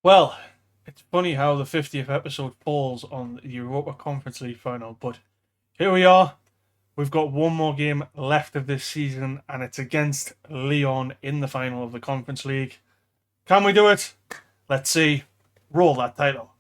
Well, it's funny how the 50th episode falls on the Europa Conference League final, but here we are. We've got one more game left of this season, and it's against Lyon in the final of the Conference League. Can we do it? Let's see. Roll that title.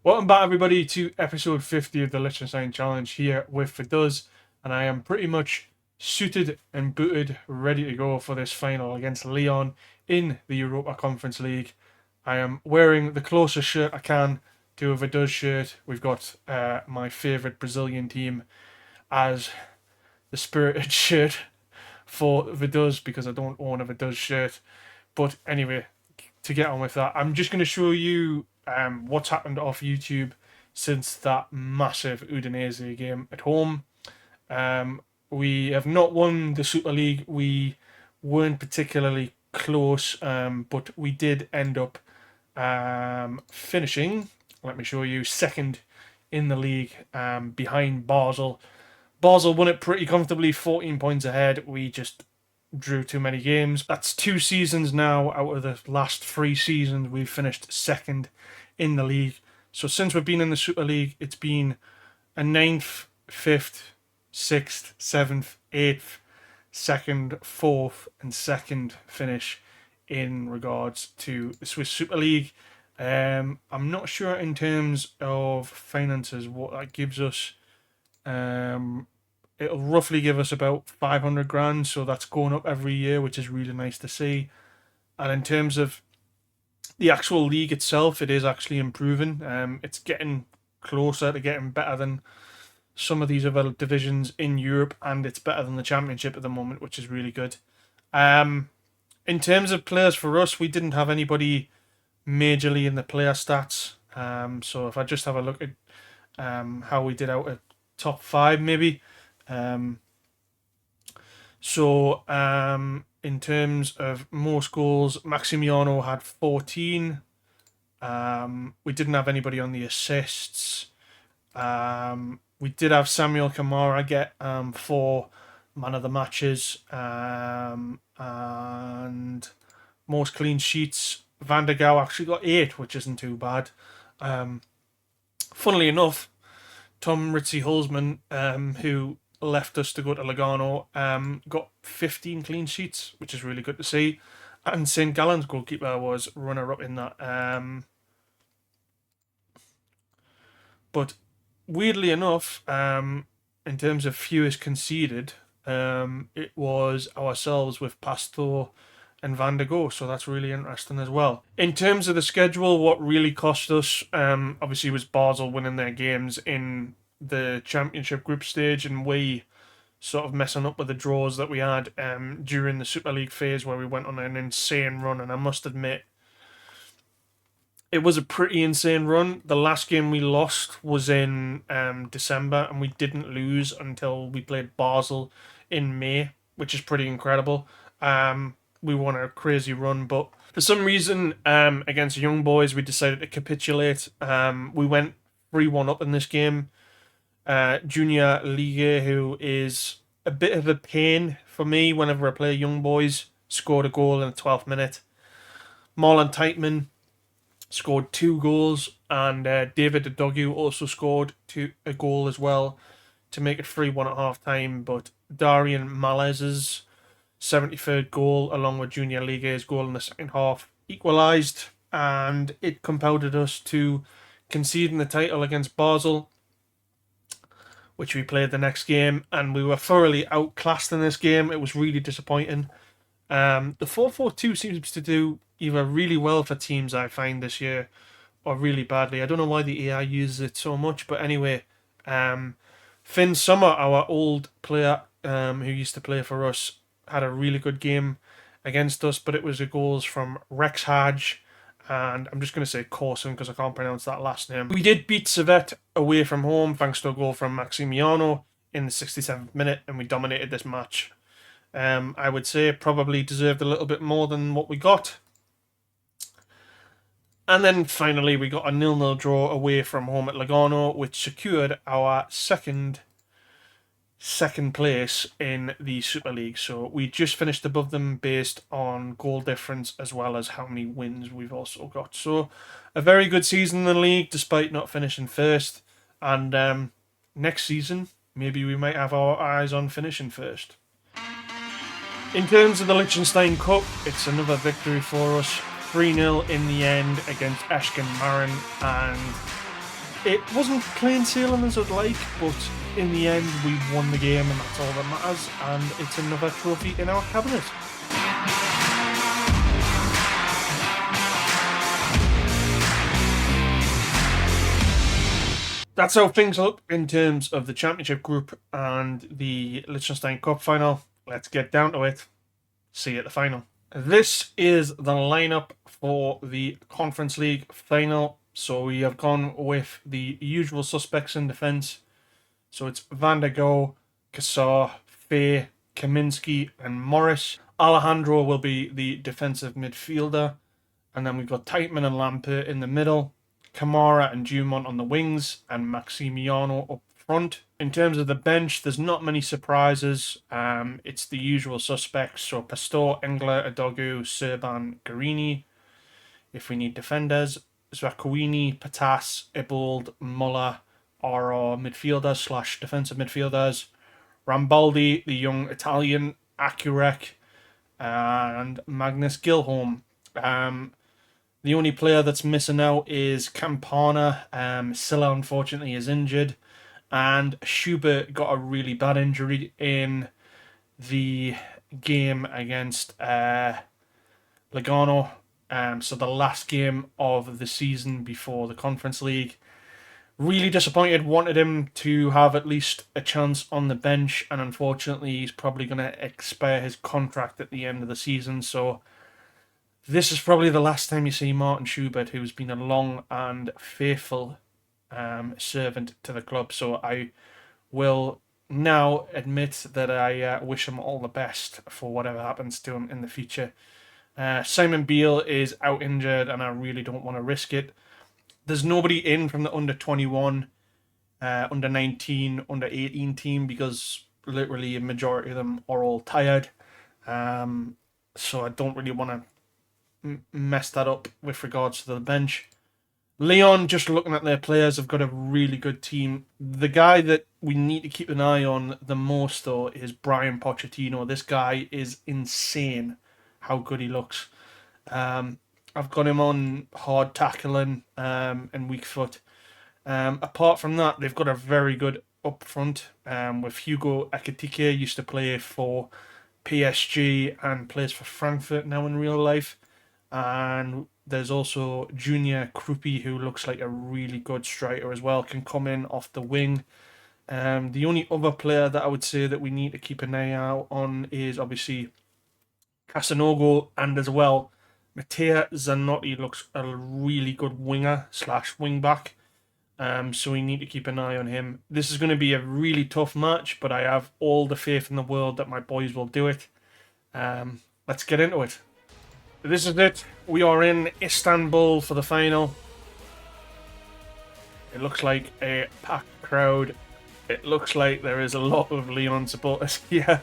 Welcome back, everybody, to episode 50 of the Liechtenstein Challenge here with Vaduz, and I am pretty much suited and booted, ready to go for this final against Lyon in the Europa Conference League. I am wearing the closest shirt I can to a Vaduz shirt. We've got my favourite Brazilian team as the spirited shirt for Vaduz because I don't own a Vaduz shirt. But anyway, to get on with that, I'm just going to show you what's happened off YouTube since that massive Udinese game at home. We have not won the Super League. We weren't particularly close, but we did end up finishing, let me show you, second in the league behind Basel. Basel won it pretty comfortably, 14 points ahead. We just drew too many games. That's 2 seasons now out of the last 3 seasons we've finished second in the league. So since we've been in the Super League, it's been a 9th, 5th, 6th, 7th, 8th, 2nd, 4th and 2nd finish in regards to the Swiss Super League. I'm not sure in terms of finances what that gives us. It'll roughly give us about 500 grand, so that's going up every year, which is really nice to see. And in terms of the actual league itself, it is actually improving. It's getting closer to getting better than some of these other divisions in Europe, and it's better than the Championship at the moment, which is really good. In terms of players for us, we didn't have anybody majorly in the player stats. So if I just have a look at how we did out at top 5 maybe. In terms of most goals, Maximiano had 14. We didn't have anybody on the assists. We did have Samuel Kamara get 4 man of the matches. And most clean sheets, Van der Gaal actually got 8, which isn't too bad. Funnily enough, Tom Ritzy Hulsman, who left us to go to Lugano, got 15 clean sheets, which is really good to see. And St. Gallen's goalkeeper was runner-up in that. But weirdly enough, in terms of fewest conceded, it was ourselves with Pastor and Van der Gaal, so that's really interesting as well. In terms of the schedule, what really cost us, obviously, was Basel winning their games in the Championship group stage, and we sort of messing up with the draws that we had during the Super League phase where we went on an insane run. And I must admit, it was a pretty insane run. The last game we lost was in December, and we didn't lose until we played Basel in May, which is pretty incredible. We won a crazy run, but for some reason against Young Boys we decided to capitulate. We went 3-1 up in this game. Junior Ligue, who is a bit of a pain for me whenever I play Young Boys, scored a goal in the 12th minute. Marlon Teitman scored 2 goals, and David Adogu also scored a goal as well to make it 3-1 at half time. But Darian Malez's 73rd goal, along with Junior Ligue's goal in the second half, equalised, and it compounded us to conceding the title against Basel, which we played the next game, and we were thoroughly outclassed in this game. It was really disappointing. The 4-4-2 seems to do either really well for teams, I find, this year, or really badly. I don't know why the AI uses it so much, but anyway, Finn Summer, our old player who used to play for us, had a really good game against us, but it was the goals from Rex Hadge and I'm just going to say Corson because I can't pronounce that last name. We did beat Servette away from home thanks to a goal from Maximiano in the 67th minute, and we dominated this match. I would say probably deserved a little bit more than what we got. And then finally, we got a 0-0 draw away from home at Lugano, which secured our second place in the Super League. So we just finished above them based on goal difference as well as how many wins we've also got. So a very good season in the league, despite not finishing first. And next season, maybe we might have our eyes on finishing first. In terms of the Liechtenstein Cup, it's another victory for us. 3-0 in the end against Eshken Marin, and it wasn't plain sailing as I'd like, but in the end we won the game, and that's all that matters, and it's another trophy in our cabinet. That's how things look in terms of the Championship group and the Liechtenstein Cup final. Let's get down to it. See you at the final. This is the lineup for the Conference League final. So we have gone with the usual suspects in defence. So it's Van der Goe, Kassar, Fay, Kaminski and Morris. Alejandro will be the defensive midfielder. And then we've got Teitman and Lampert in the middle. Kamara and Dumont on the wings. And Maximiano up front. In terms of the bench, there's not many surprises. It's the usual suspects. So Pastor, Engler, Adogu, Serban, Garini. If we need defenders, Zwakwini, Patas, Ibold, Muller are our midfielders / defensive midfielders. Rambaldi, the young Italian, Akurek, and Magnus Gilholm. The only player that's missing out is Campana. Silla, unfortunately, is injured. And Schubert got a really bad injury in the game against Lugano. So the last game of the season before the Conference League. Really disappointed, wanted him to have at least a chance on the bench, and unfortunately he's probably going to expire his contract at the end of the season. So this is probably the last time you see Martin Schubert, who's been a long and faithful servant to the club. So I will now admit that I wish him all the best for whatever happens to him in the future. Simon Beale is out injured, and I really don't want to risk it. There's nobody in from the under 21, under 19, under 18 team because literally a majority of them are all tired. So I don't really want to mess that up with regards to the bench. Lyon, just looking at their players, have got a really good team. The guy that we need to keep an eye on the most, though, is Brian Pochettino. This guy is insane how good he looks. I've got him on hard tackling and weak foot. Apart from that, they've got a very good up front with Hugo Ekitike, used to play for PSG and plays for Frankfurt now in real life. And there's also Junior Krupi, who looks like a really good striker as well, can come in off the wing. The only other player that I would say that we need to keep an eye out on is obviously Casanogo, and as well Matteo Zanotti looks a really good winger / wing back. So we need to keep an eye on him. This is going to be a really tough match, but I have all the faith in the world that my boys will do it. Let's get into it. This is it. We are in Istanbul for the final. It looks like a packed crowd. It looks like there is a lot of Lyon supporters here.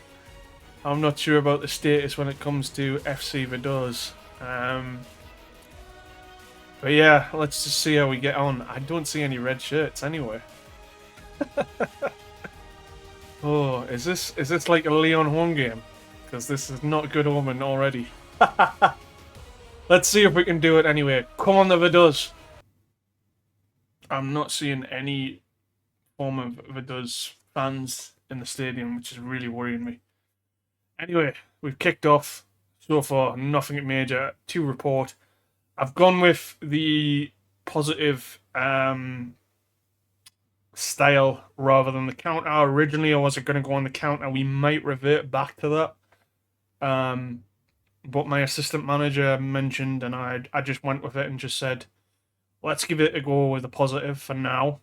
I'm not sure about the status when it comes to FC Vaduz. But yeah, let's just see how we get on. I don't see any red shirts anywhere. Oh, is this like a Lyon home game? Because this is not a good omen already. Let's see if we can do it anyway. Come on, the Vaduz. I'm not seeing any form of Vaduz fans in the stadium, which is really worrying me. Anyway, we've kicked off. So far, nothing major to report. I've gone with the positive style rather than the counter. Originally, I wasn't going to go on the counter. We might revert back to that. But my assistant manager mentioned, and I just went with it and just said, let's give it a go with a positive for now.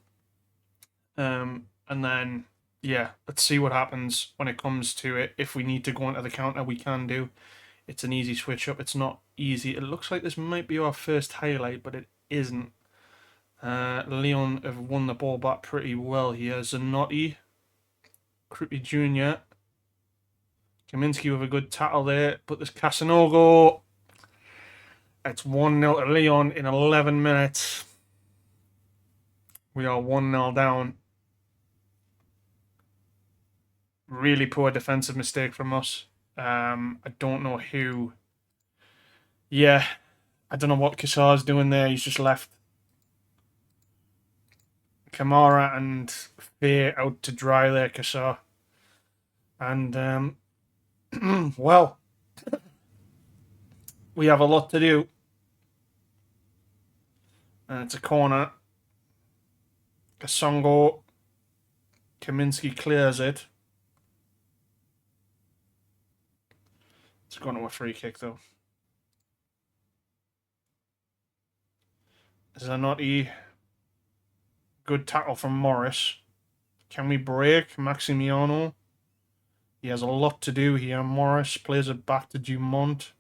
And then yeah, let's see what happens when it comes to it. If we need to go into the counter, we can do. It's an easy switch up. It's not easy. It looks like this might be our first highlight, but it isn't. Lyon have won the ball back pretty well here. Zanotti, Krupi Jr., Kaminski with a good tackle there, but there's Casanogo. It's 1-0 to Lyon in 11 minutes. We are 1-0 down. Really poor defensive mistake from us. I don't know who. Yeah, I don't know what Kassar's doing there. He's just left Kamara and Faye out to dry there, Kassar. And, well, we have a lot to do. And it's a corner. Kasongo. Kaminski clears it. It's going to a free kick, though. Zanotti. Good tackle from Morris. Can we break Maximiano? He has a lot to do here. Morris plays it back to Dumont.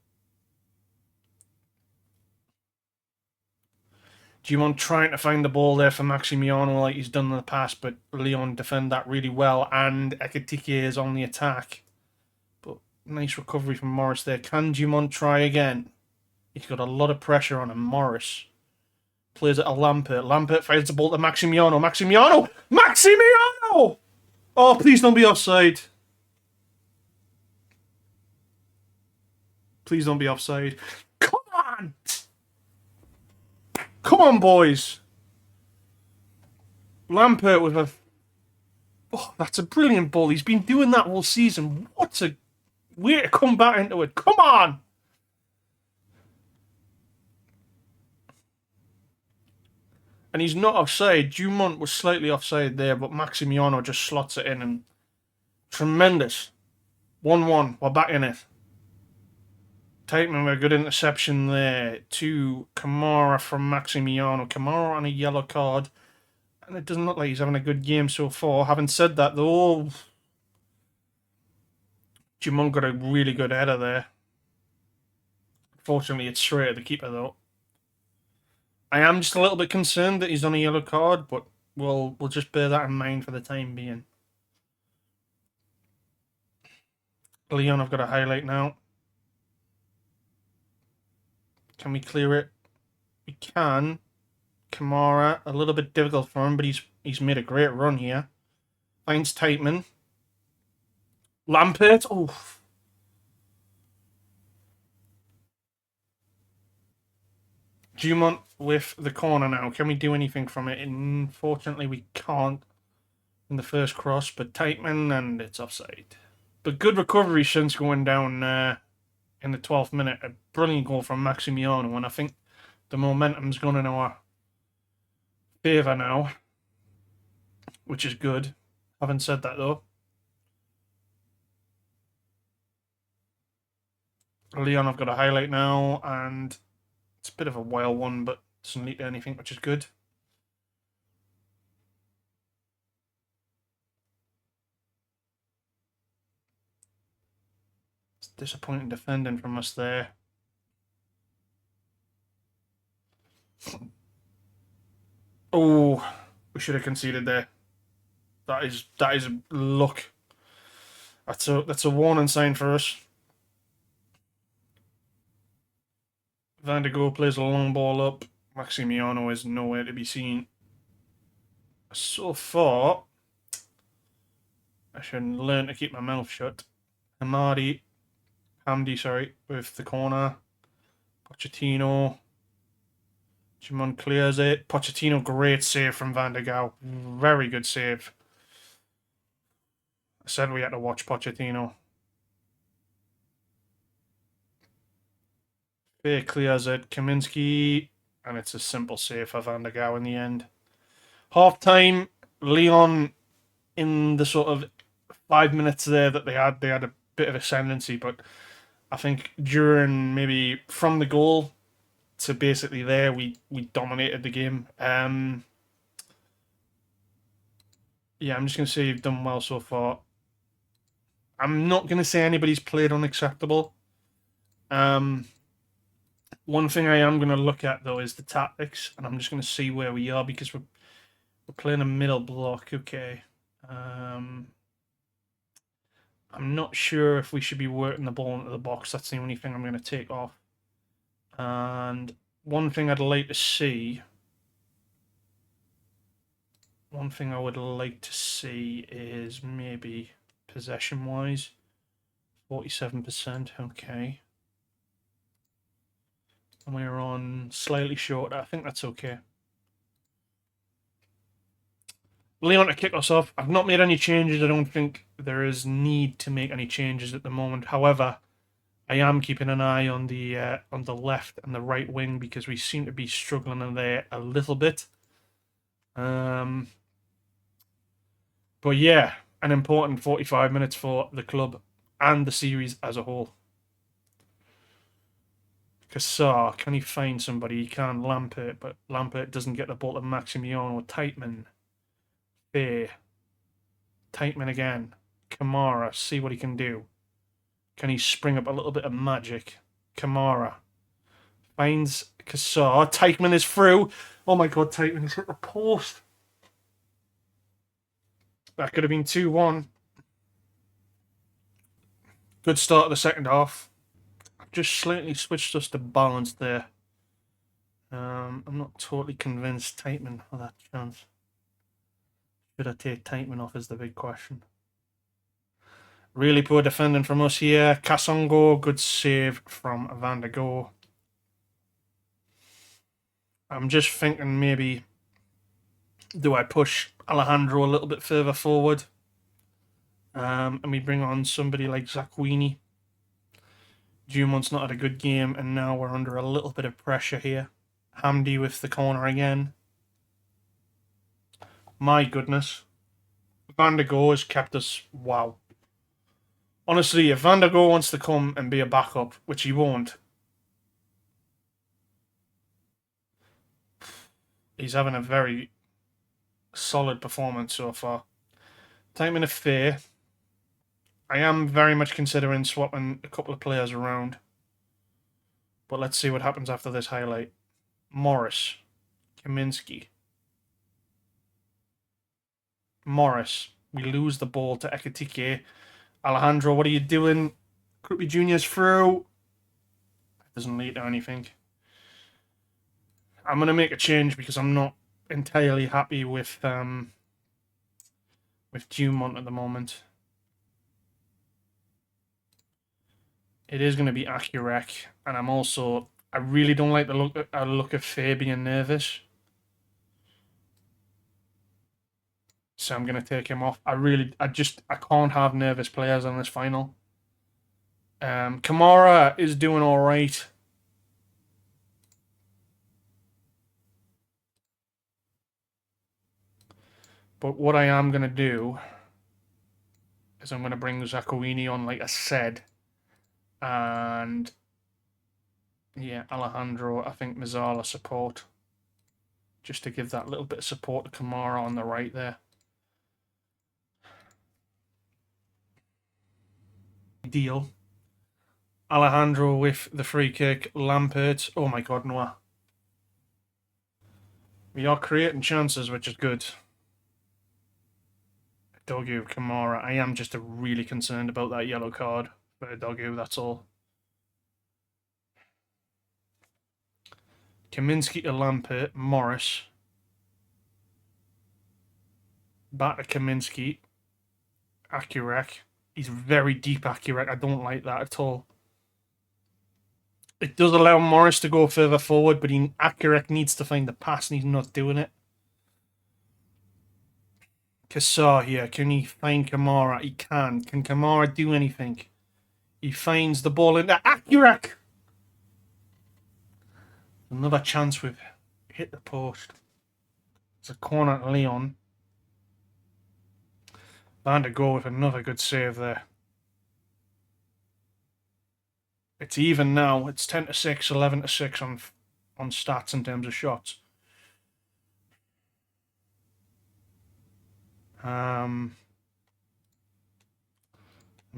Dumont trying to find the ball there for Maximiano like he's done in the past, but Lyon defend that really well, and Ekitike is on the attack. But nice recovery from Morris there. Can Dumont try again? He's got a lot of pressure on him. Morris plays it to Lampert. Lampert finds the ball to Maximiano. Maximiano! Oh, please don't be offside. Please don't be offside. Come on! Come on, boys. Lampert with a... Oh, that's a brilliant ball. He's been doing that all season. What a way to come back into it. Come on! And he's not offside. Dumont was slightly offside there, but Maximiano just slots it in. And tremendous. 1-1. We're back in it. Taitman with a good interception there to Kamara from Maximiano. Kamara on a yellow card. And it doesn't look like he's having a good game so far. Having said that, though, Dumont got a really good header there. Fortunately, it's straight at the keeper, though. I am just a little bit concerned that he's on a yellow card, but we'll just bear that in mind for the time being. Lyon, I've got a highlight now. Can we clear it? We can. Kamara, a little bit difficult for him, but he's made a great run here. Finds Taitman. Lampert. Oh. Dumont with the corner now. Can we do anything from it? Unfortunately, we can't in the first cross, but Taitman, and it's offside. But good recovery since going down in the 12th minute. A brilliant goal from Maximiano, and I think the momentum's gone in our favour now, which is good. Having said that, though, Lyon, I've got a highlight now, and it's a bit of a wild one, but doesn't lead to anything, which is good. It's disappointing defending from us there. Oh, we should have conceded there. That is luck. That's a warning sign for us. Van der Goe plays a long ball up. Maximiano is nowhere to be seen. So far, I should learn to keep my mouth shut. Hamdi, sorry, with the corner. Pochettino. Jimon clears it. Pochettino, great save from Van der Goe. Very good save. I said we had to watch Pochettino. Fair clears it. Kaminski. And it's a simple save for Van der Goe in the end. Half time, Lyon, in the sort of 5 minutes there that they had a bit of ascendancy, but I think during maybe from the goal to basically there, we dominated the game. Yeah, I'm just going to say you've done well so far. I'm not going to say anybody's played unacceptable. One thing I am going to look at, though, is the tactics, and I'm just going to see where we are, because we're playing a middle block. Okay. I'm not sure if we should be working the ball into the box. That's the only thing I'm going to take off. And one thing I'd like to see... One thing I would like to see is maybe possession-wise. 47%, okay. And we're on slightly short. I think that's okay. Lyon to kick us off. I've not made any changes. I don't think there is need to make any changes at the moment. However, I am keeping an eye on the left and the right wing, because we seem to be struggling in there a little bit. But yeah, an important 45 minutes for the club and the series as a whole. Kassar, can he find somebody? He can. Lampert, but Lampert doesn't get the ball to Maximiano. Teitman. Fair. Teitman again. Kamara, see what he can do. Can he spring up a little bit of magic? Kamara finds Kassar. Teitman is through. Oh my god, Teitman has hit the post. That could have been 2-1. Good start of the second half. I've just slightly switched us to balance there. I'm not totally convinced Teitman for that chance. Should I take Teitman off is the big question. Really poor defending from us here. Kasongo, good save from Van der Goor. I'm just thinking maybe, do I push Alejandro a little bit further forward? And we bring on somebody like Zakwini. Jumont's not had a good game, and now we're under a little bit of pressure here. Hamdi with the corner again. My goodness. Van der Goor has kept us... Wow. Honestly, if Van der Goor wants to come and be a backup, which he won't, he's having a very solid performance so far. Time in a fair. I am very much considering swapping a couple of players around. But let's see what happens after this highlight. Morris. Kaminski. Morris. We lose the ball to Ekitike. Alejandro, what are you doing? Krupi Jr.'s through. Doesn't lead to anything. I'm going to make a change because I'm not entirely happy with Dumont at the moment. It is going to be Akurek, and I really don't like the look of Faye being nervous. So I'm going to take him off. I can't have nervous players on this final. Kamara is doing all right. But what I am going to do is I'm going to bring Zakuini on, like I said. And yeah, Alejandro, I think Mazzala support. Just to give that little bit of support to Kamara on the right there. Deal. Alejandro with the free kick. Lampert. Oh my god, Noah. We are creating chances, which is good. Dogu, Kamara. I am just really concerned about that yellow card for Dogu, that's all. Kaminski to Lampert. Morris. Back to Kaminski. Akurek. He's very deep, Akurek. I don't like that at all. It does allow Morris to go further forward, but Akurek needs to find the pass, and he's not doing it. Kassar here. Can he find Kamara? He can. Can Kamara do anything? He finds the ball in there. Akurek! Another chance we've hit the post. It's a corner to Lyon. Van der Goor with another good save there. It's even now. It's 10-6, 11-6 on stats in terms of shots. I'm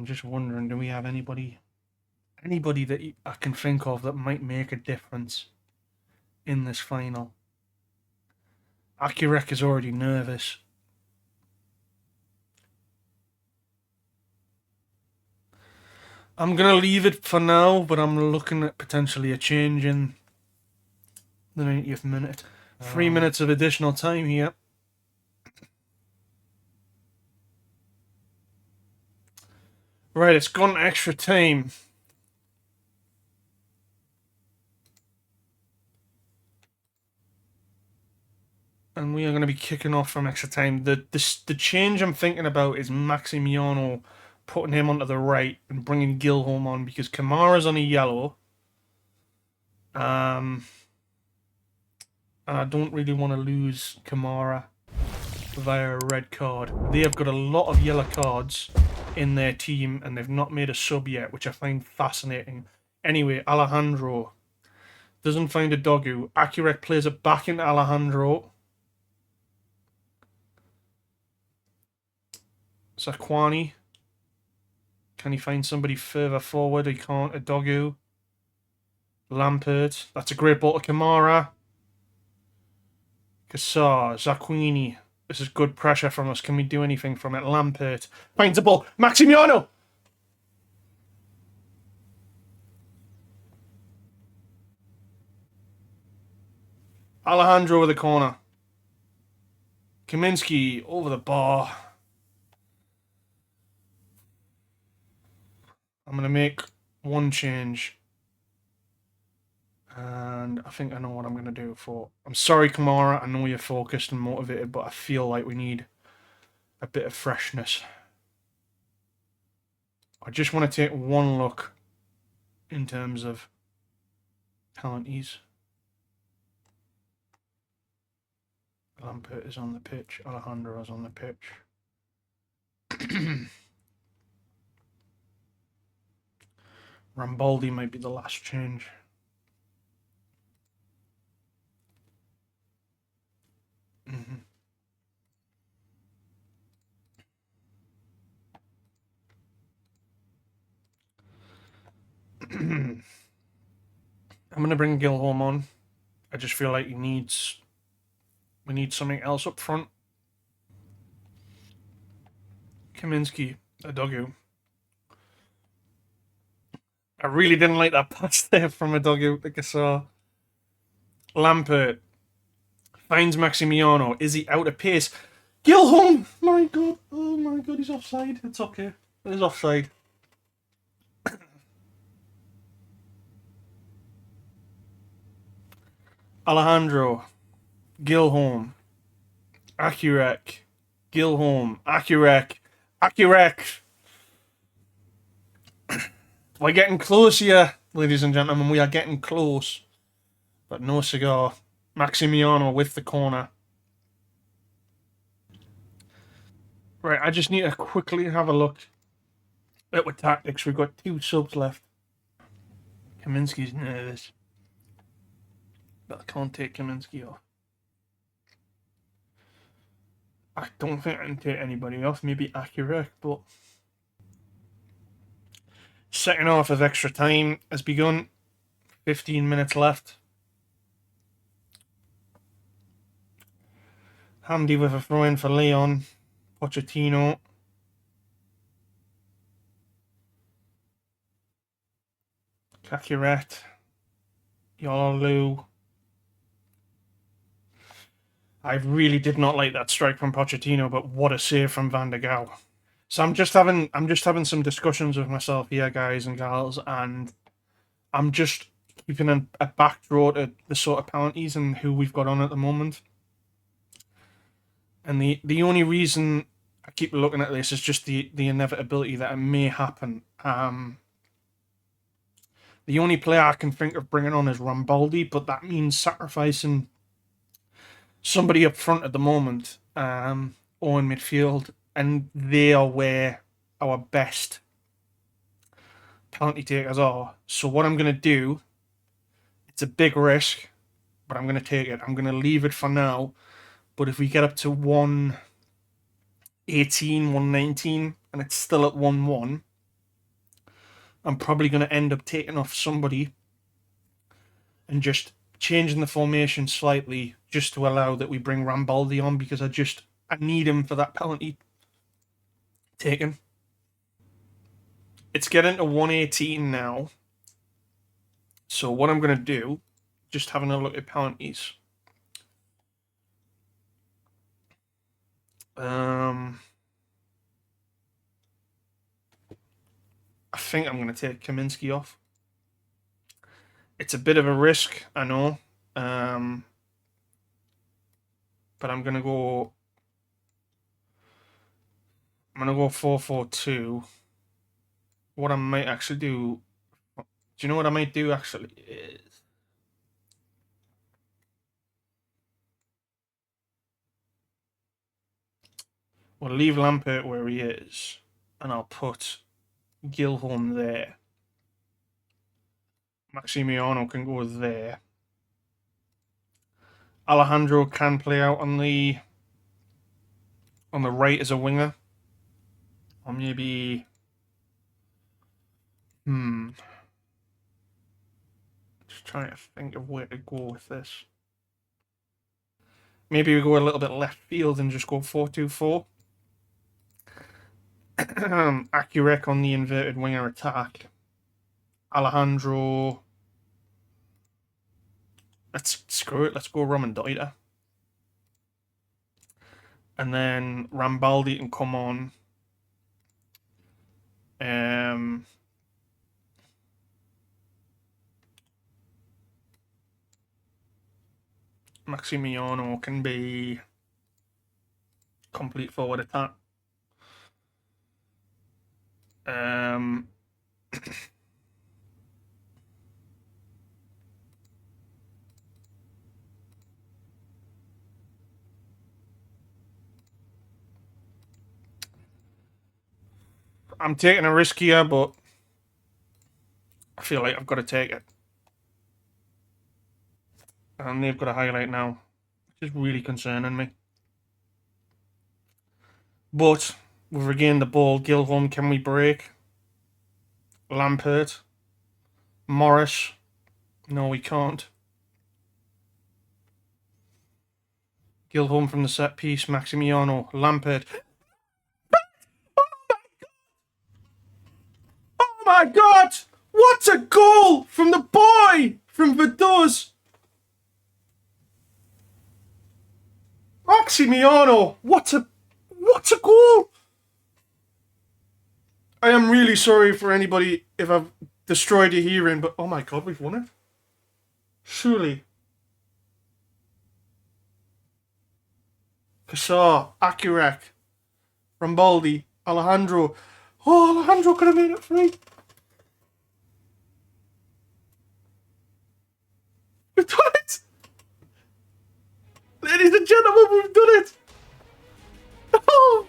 just wondering, do we have anybody that I can think of that might make a difference in this final? Akirek is already nervous. I'm going to leave it for now, but I'm looking at potentially a change in the 90th minute. 3 minutes of additional time here. Right, it's gone extra time. And we are going to be kicking off from extra time. The change I'm thinking about is Maximiano, putting him onto the right and bringing Gilholm on, because Kamara's on a yellow. And I don't really want to lose Kamara via a red card. They have got a lot of yellow cards in their team, and they've not made a sub yet, which I find fascinating. Anyway, Alejandro doesn't find a Dogu. Akirek plays it back into Alejandro. Zakwani. Can he find somebody further forward? He can't. A Dogu. Lampert. That's a great ball to Kamara. Kassar. Zakwini. This is good pressure from us. Can we do anything from it? Lampert finds the ball. Maximiano! Alejandro with the corner. Kaminsky over the bar. I'm going to make one change. And I think I know what I'm going to do for... I'm sorry, Kamara. I know you're focused and motivated, but I feel like we need a bit of freshness. I just want to take one look in terms of penalties. Lampert is on the pitch. Alejandro is on the pitch. Rambaldi might be the last change. I'm going to bring Gilholm on. I just feel like we need something else up front. Kaminsky, a Dogu. I really didn't like that pass there from a Dogu, like I saw. Lampert finds Maximiano. Is he out of pace? Gilholm! My God. Oh my God, he's offside. It's okay. He's offside. Alejandro. Gilholm. Akirek. Gilholm. Akirek. We're getting close here, ladies and gentlemen. We are getting close. But no cigar. Maximiano with the corner. Right, I just need to quickly have a look at what tactics. We've got 2 subs left. Kaminsky's nervous. But I can't take Kaminsky off. I don't think I can take anybody off. Maybe Akirek, but... Second half of extra time has begun. 15 minutes left. Hamdi with a throw-in for Lyon. Pochettino. Kakiret. Yolu. I really did not like that strike from Pochettino, but what a save from Van der Gaal. So I'm just having some discussions with myself here, guys and gals, and I'm just keeping a backdraw to the sort of penalties and who we've got on at the moment. And the only reason I keep looking at this is just the inevitability that it may happen. The only player I can think of bringing on is Rambaldi, but that means sacrificing somebody up front at the moment, or in midfield, and they are where our best penalty takers are. So what I'm going to do, it's a big risk, but I'm going to take it. I'm going to leave it for now, but if we get up to 1-1 118, 119, and it's still at 1-1, I'm probably going to end up taking off somebody and just changing the formation slightly just to allow that we bring Rambaldi on, because I need him for that penalty taken. It's getting to 118 now. So what I'm going to do, just having a look at penalties. I think I'm going to take Kaminsky off. It's a bit of a risk, I know. But I'm going to go... I'm going to go 4-4-2. What I might actually do... Do you know what I might do, actually? Is... We'll leave Lampert where he is, and I'll put Gilholm there. Maximiano can go there. Alejandro can play out on the right as a winger. Or maybe... Just trying to think of where to go with this. Maybe we go a little bit left field and just go 4-2-4. Akurek on the inverted winger attack. Alejandro... Screw it, let's go Roman Doita. And then Rambaldi can come on. Maximiano can be complete forward attack. I'm taking a risk here, but I feel like I've got to take it. And they've got a highlight now, which is really concerning me. But we've regained the ball. Gilholm, can we break? Lampert. Morris. No, we can't. Gilholm from the set piece. Maximiano. Lampert. Oh my god! What a goal from the boy from Vaduz! Maximiano! What a goal! I am really sorry for anybody if I've destroyed your hearing, but oh my god, we've won it. Surely. Kassar, Akurek, Rambaldi, Alejandro. Oh, Alejandro could have made it free. We've done it! Ladies and gentlemen, we've done it! Oh!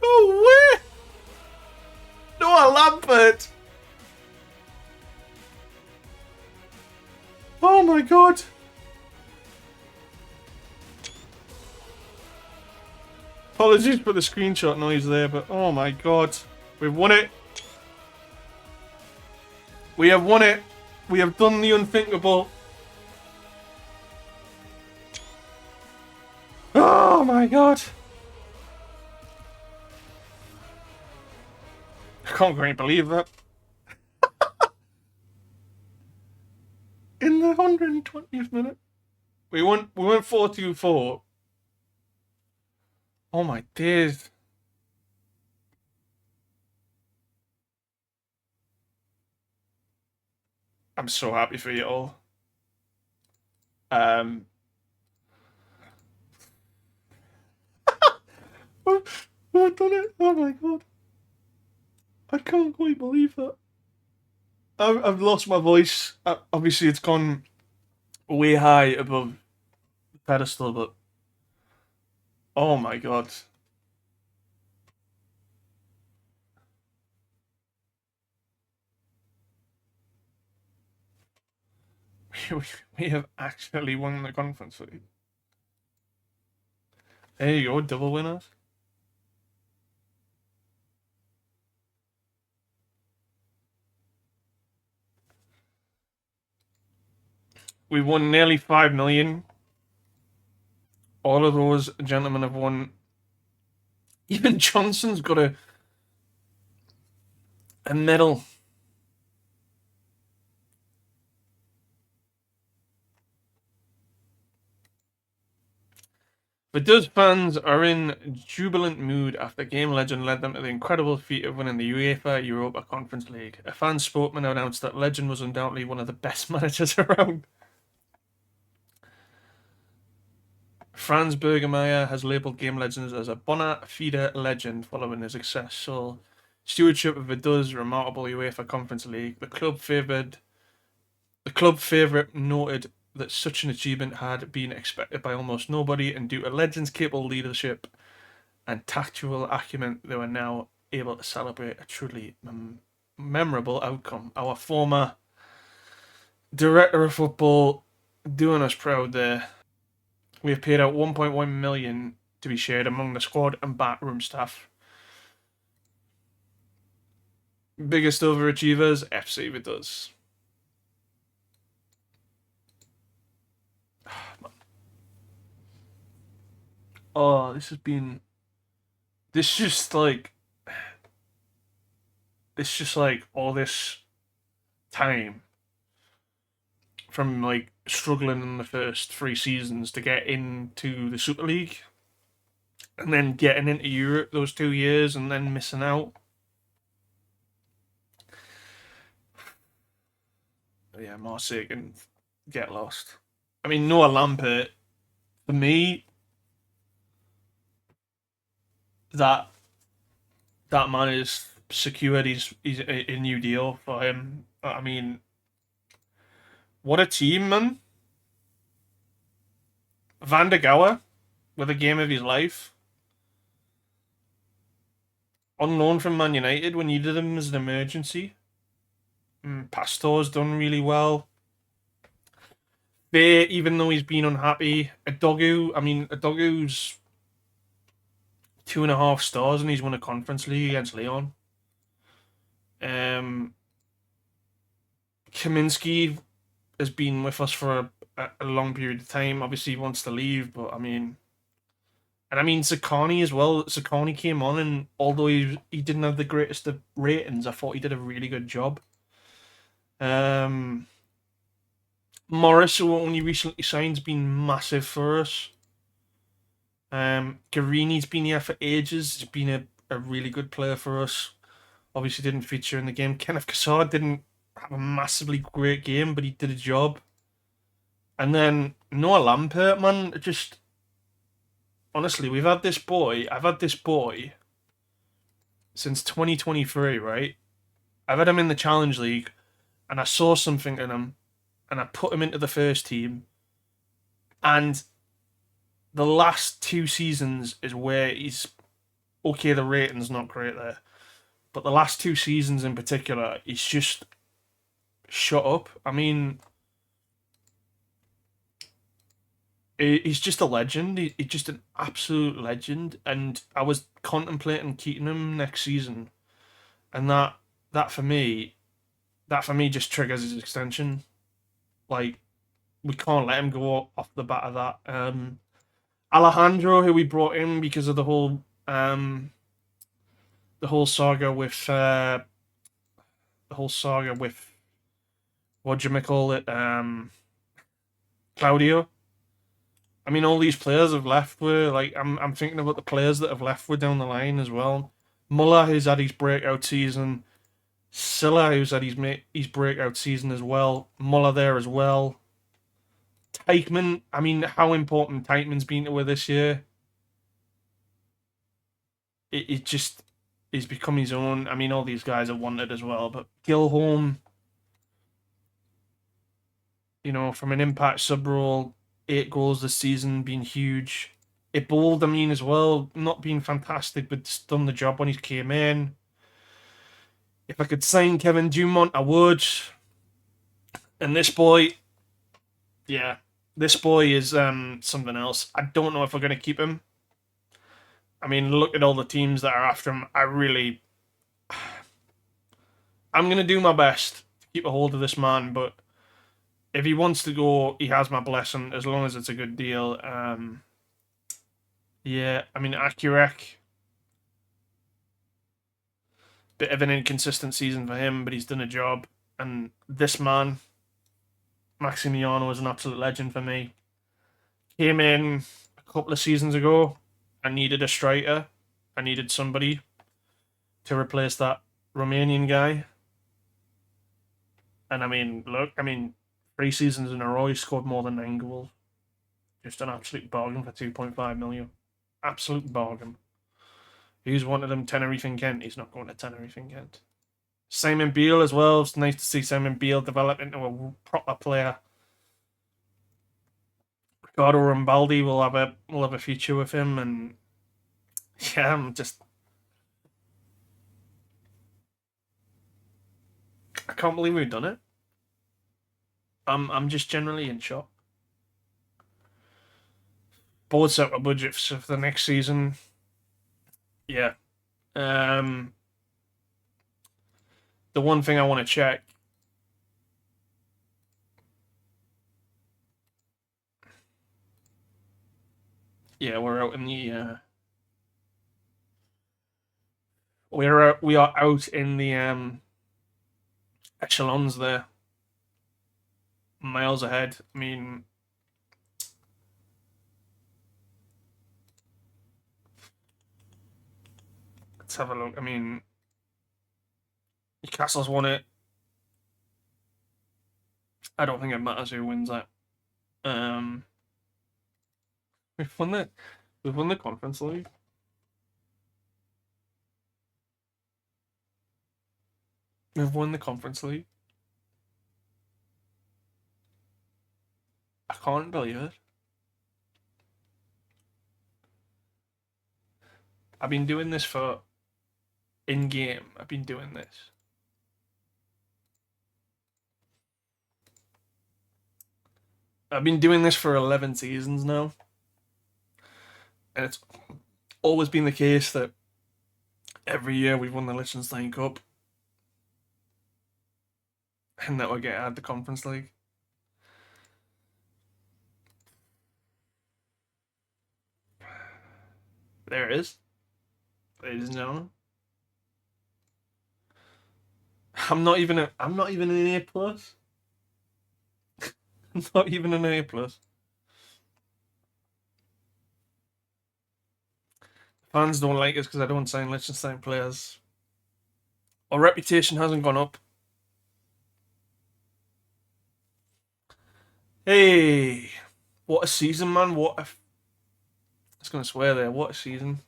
No way! Noah Lampert! Oh my god! Apologies for the screenshot noise there, but oh my god. We've won it. We have won it. We have done the unthinkable. Oh my god. I can't quite believe that. In the 120th minute. We went 4-2-4. Oh my days. I'm so happy for you all. We've done it. Oh my god. I can't quite believe that. I've lost my voice. Obviously, it's gone way high above the pedestal, but oh my god. We have actually won the conference league. There you go, double winners. We won nearly 5 million. All of those gentlemen have won. Even Johnson's got a medal. Vaduz fans are in jubilant mood after GameLegenddd led them to the incredible feat of winning the UEFA Europa Conference League. A fan spokesman announced that Legend was undoubtedly one of the best managers around. Franz Bergermeyer has labelled GameLegenddd as a bona fide legend following his successful stewardship of Vaduz remarkable UEFA Conference League. The club favourite noted that such an achievement had been expected by almost nobody, and due to Legend's capable leadership and tactical acumen, they were now able to celebrate a truly memorable outcome. Our former director of football doing us proud there. We have paid out 1.1 million to be shared among the squad and backroom staff. Biggest overachievers, FC Vaduz. Oh, this just like all this time from like struggling in the first 3 seasons to get into the Super League and then getting into Europe those 2 years and then missing out. Yeah, Marseille can get lost. I mean, Noah Lampert, for me, that man is secured. He's a new deal for him. I mean, what a team, man. Van der Gouwer with a game of his life. On loan from Man United when needed him as an emergency. Pastor's done really well. There, even though he's been unhappy. Adogu's 2.5 stars and he's won a Conference League against Lyon. Kaminsky has been with us for a long period of time. Obviously, he wants to leave, but I mean, Zakani as well. Zakani came on, and although he didn't have the greatest of ratings, I thought he did a really good job. Morris, who only recently signed, has been massive for us. Garini's been here for ages. He's been a really good player for us. Obviously, didn't feature in the game. Kenneth Cassard didn't have a massively great game, but he did a job. And then Noah Lampert, man, just honestly, I've had this boy since 2023, right? I've had him in the Challenge League, and I saw something in him, and I put him into the first team. And the last 2 seasons is where he's okay. The rating's not great there, but the last 2 seasons in particular, he's just shut up. I mean, he's just a legend. He's just an absolute legend. And I was contemplating keeping him next season, and that for me just triggers his extension. Like, we can't let him go off the bat of that. Alejandro, who we brought in because of the whole saga with what do you call it, Claudio. I mean, all these players have left. Were like, I'm thinking about the players that have left were down the line as well. Muller, who's had his breakout season. Silla, who's had his breakout season as well. Muller there as well. Teichmann, I mean, how important Teichmann's been to her this year. It just he's become his own. I mean, all these guys are wanted as well, but Gilholm, from an impact sub role, 8 goals this season, been huge. Ibold, I mean, as well, not being fantastic, but done the job when he came in. If I could sign Kevin Dumont, I would. And this boy, yeah, this boy is something else. I don't know if we're going to keep him. I mean, look at all the teams that are after him. I'm going to do my best to keep a hold of this man, but if he wants to go, he has my blessing as long as it's a good deal. Yeah, I mean, Akurek, bit of an inconsistent season for him, but he's done a job. And this man, Maximiano, is an absolute legend for me. Came in a couple of seasons ago. I needed a striker. I needed somebody to replace that Romanian guy. And I mean, look, I mean, 3 seasons in a row, he scored more than 9 goals. Just an absolute bargain for 2.5 million. Absolute bargain. Who's wanted him Tenerife and Kent? He's not going to Tenerife and Kent. Simon Beale as well. It's nice to see Simon Beale develop into a proper player. Ricardo Rambaldi will have a future with him, and yeah, I can't believe we've done it. I'm just generally in shock. Board set a budget for the next season. Yeah. The one thing I want to check. Yeah, we're out in the. We are out in the echelons there. Miles ahead. I mean, let's have a look. I mean, Newcastle's won it. I don't think it matters who wins that. Um, we've won the Conference League. We've won the Conference League. I can't believe it. I've been doing this for in game. I've been doing this. I've been doing this for 11 seasons now. And it's always been the case that every year we've won the Liechtenstein Cup. And that we get out of the Conference League. There it is. Ladies and gentlemen. I'm not even an A plus. I'm not even an A plus. Fans don't like us because I don't sign Liechtenstein players. Our reputation hasn't gone up. Hey, what a season, man! What a... I was gonna swear there. What a season!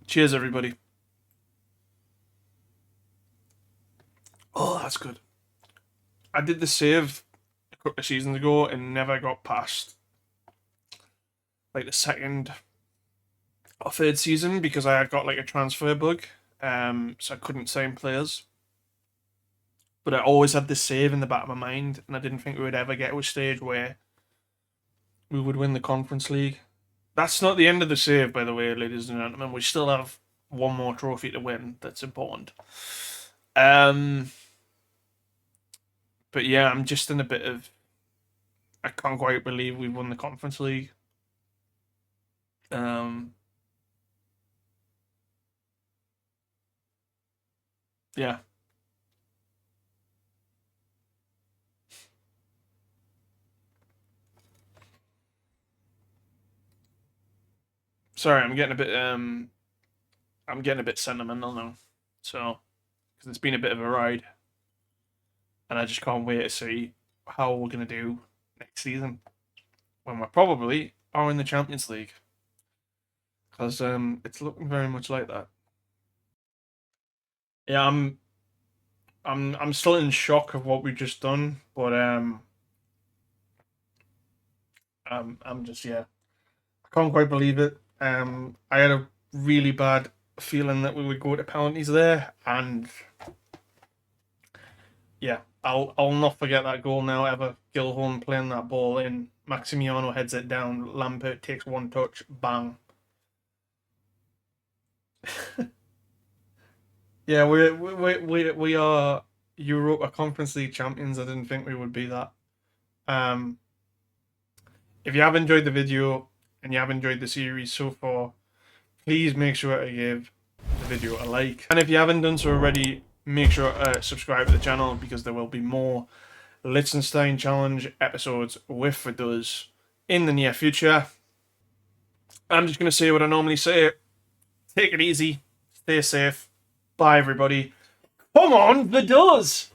Cheers, everybody. Oh, that's good. I did the save a couple of seasons ago and never got past like the second or third season because I had got like a transfer bug, so I couldn't sign players. But I always had this save in the back of my mind, and I didn't think we would ever get to a stage where we would win the Conference League. That's not the end of the save, by the way, ladies and gentlemen. We still have one more trophy to win. That's important. But yeah, I'm just in a bit of. I can't quite believe we won the Conference League. Yeah. Sorry, I'm getting a bit sentimental now. So, because it's been a bit of a ride, and I just can't wait to see how we're gonna do next season when we're probably are in the Champions League, because it's looking very much like that. Yeah, I'm still in shock of what we've just done, but I'm just yeah, I can't quite believe it. I had a really bad feeling that we would go to penalties there, and yeah, I'll not forget that goal now ever. Gilhorn playing that ball in, Maximiano heads it down, Lampert takes one touch, bang. Yeah, we are Europa Conference League champions. I didn't think we would be that. If you have enjoyed the video and you have enjoyed the series so far, please make sure to give the video a like. And if you haven't done so already, make sure to subscribe to the channel, because there will be more Liechtenstein Challenge episodes with Vaduz in the near future. I'm just going to say what I normally say. Take it easy. Stay safe. Bye, everybody. Come on, Vaduz!